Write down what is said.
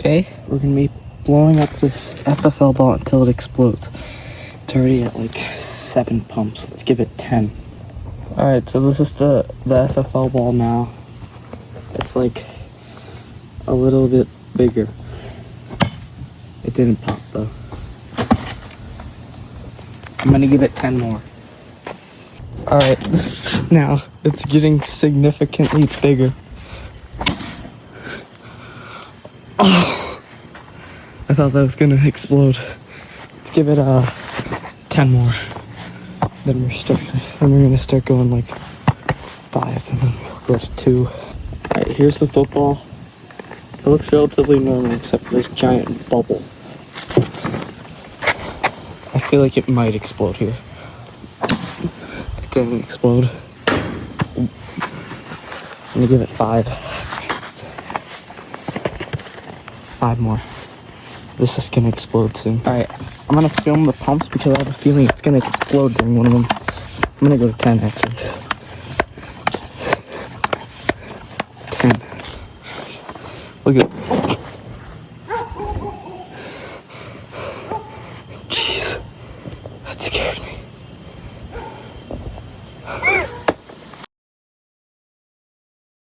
Today, we're gonna be blowing up this FFL ball until it explodes. It's already at like 7 pumps. Let's give it 10. Alright, so this is the FFL ball now. It's like a little bit bigger. It didn't pop though. I'm gonna give it 10 more. Alright, this is now, it's getting significantly bigger. Oh, I thought that was gonna explode. Let's give it 10 more. Then we're gonna start going like 5, and then we'll go to 2. Alright, here's the football. It looks relatively normal except for this giant bubble. I feel like it might explode here. It didn't explode. I'm gonna give it 5. 5 more. This is gonna explode soon. Alright, I'm gonna film the pumps because I have a feeling it's gonna explode during one of them. I'm gonna go to 10 actually. 10. Look at it. Jeez. That scared me.